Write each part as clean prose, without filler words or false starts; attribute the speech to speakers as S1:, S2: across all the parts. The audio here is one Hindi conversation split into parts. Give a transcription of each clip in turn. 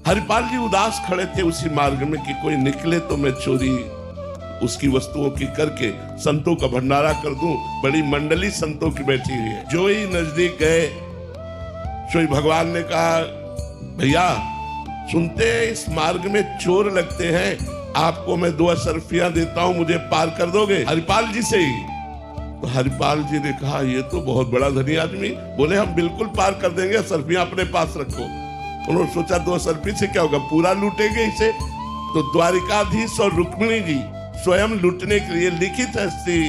S1: हरिपाल जी उदास खड़े थे उसी मार्ग में कि कोई निकले तो मैं चोरी उसकी वस्तुओं की करके संतों का भंडारा कर दूं। बड़ी मंडली संतों की बैठी हुई है। जो ही नजदीक गए, सोई भगवान ने कहा, भैया सुनते हैं इस मार्ग में चोर लगते हैं, आपको मैं 2 अशर्फियां देता हूं, मुझे पार कर दोगे? हरिपाल जी से ही। तो हरिपाल जी ने कहा, ये तो बहुत बड़ा धनी आदमी। बोले, हम बिल्कुल पार कर देंगे, अशर्फियां अपने पास रखो। उन्होंने सोचा 2 अशर्फी से क्या होगा, पूरा लूटेंगे इसे। तो द्वारिकाधीश और रुक्मिणी जी स्वयं लूटने के लिए लिखित है श्री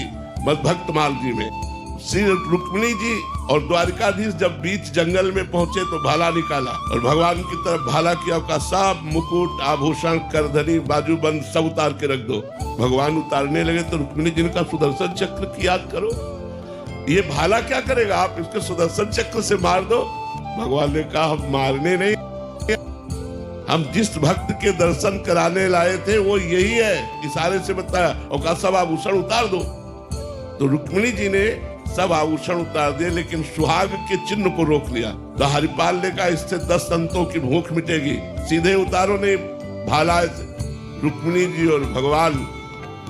S1: मद्भक्तमाल जी में। श्री रुक्मिणी जी और द्वारिकाधीश जब बीच जंगल में पहुंचे तो भाला निकाला और भगवान की तरफ भाला किया, का सब मुकुट आभूषण करधनी बाजूबंद सब उतार के रख दो। भगवान उतारने लगे तो रुक्मिणी जी ने कहा, सुदर्शन चक्र की याद करो, ये भाला क्या करेगा, आप इसको सुदर्शन चक्र से मार दो। भगवान ने कहा, हम मारने नहीं, हम जिस भक्त के दर्शन कराने लाए थे वो यही है। इशारे से बताया और कहा, सब आभूषण उतार दो। तो रुक्मिणी जी ने सब आभूषण उतार दिए, लेकिन सुहाग के चिन्ह को रोक लिया। तो हरिपाल ने कहा, इससे 10 संतों की भूख मिटेगी, सीधे उतारो नहीं भाला। रुक्मिणी जी और भगवान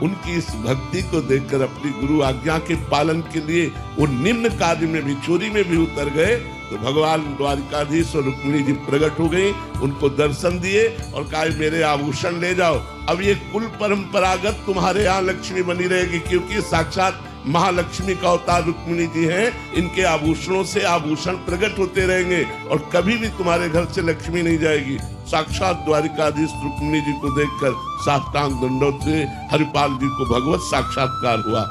S1: उनकी इस भक्ति को देखकर अपनी गुरु आज्ञा के पालन के लिए वो निम्न कार्य में भी, चोरी में भी उतर गए। तो भगवान द्वारिकाधीश और रुक्मिणी जी प्रकट हो गई, उनको दर्शन दिए और कहा, मेरे आभूषण ले जाओ। अब ये कुल परंपरागत तुम्हारे यहाँ लक्ष्मी बनी रहेगी, क्योंकि साक्षात महालक्ष्मी का अवतार रुक्मिणी जी हैं। इनके आभूषणों से आभूषण प्रकट होते रहेंगे और कभी भी तुम्हारे घर से लक्ष्मी नहीं जाएगी। साक्षात द्वारिकाधीश रुक्मिणी जी को देखकर साष्टांग दंडोत से हरिपाल जी को भगवत साक्षात्कार हुआ।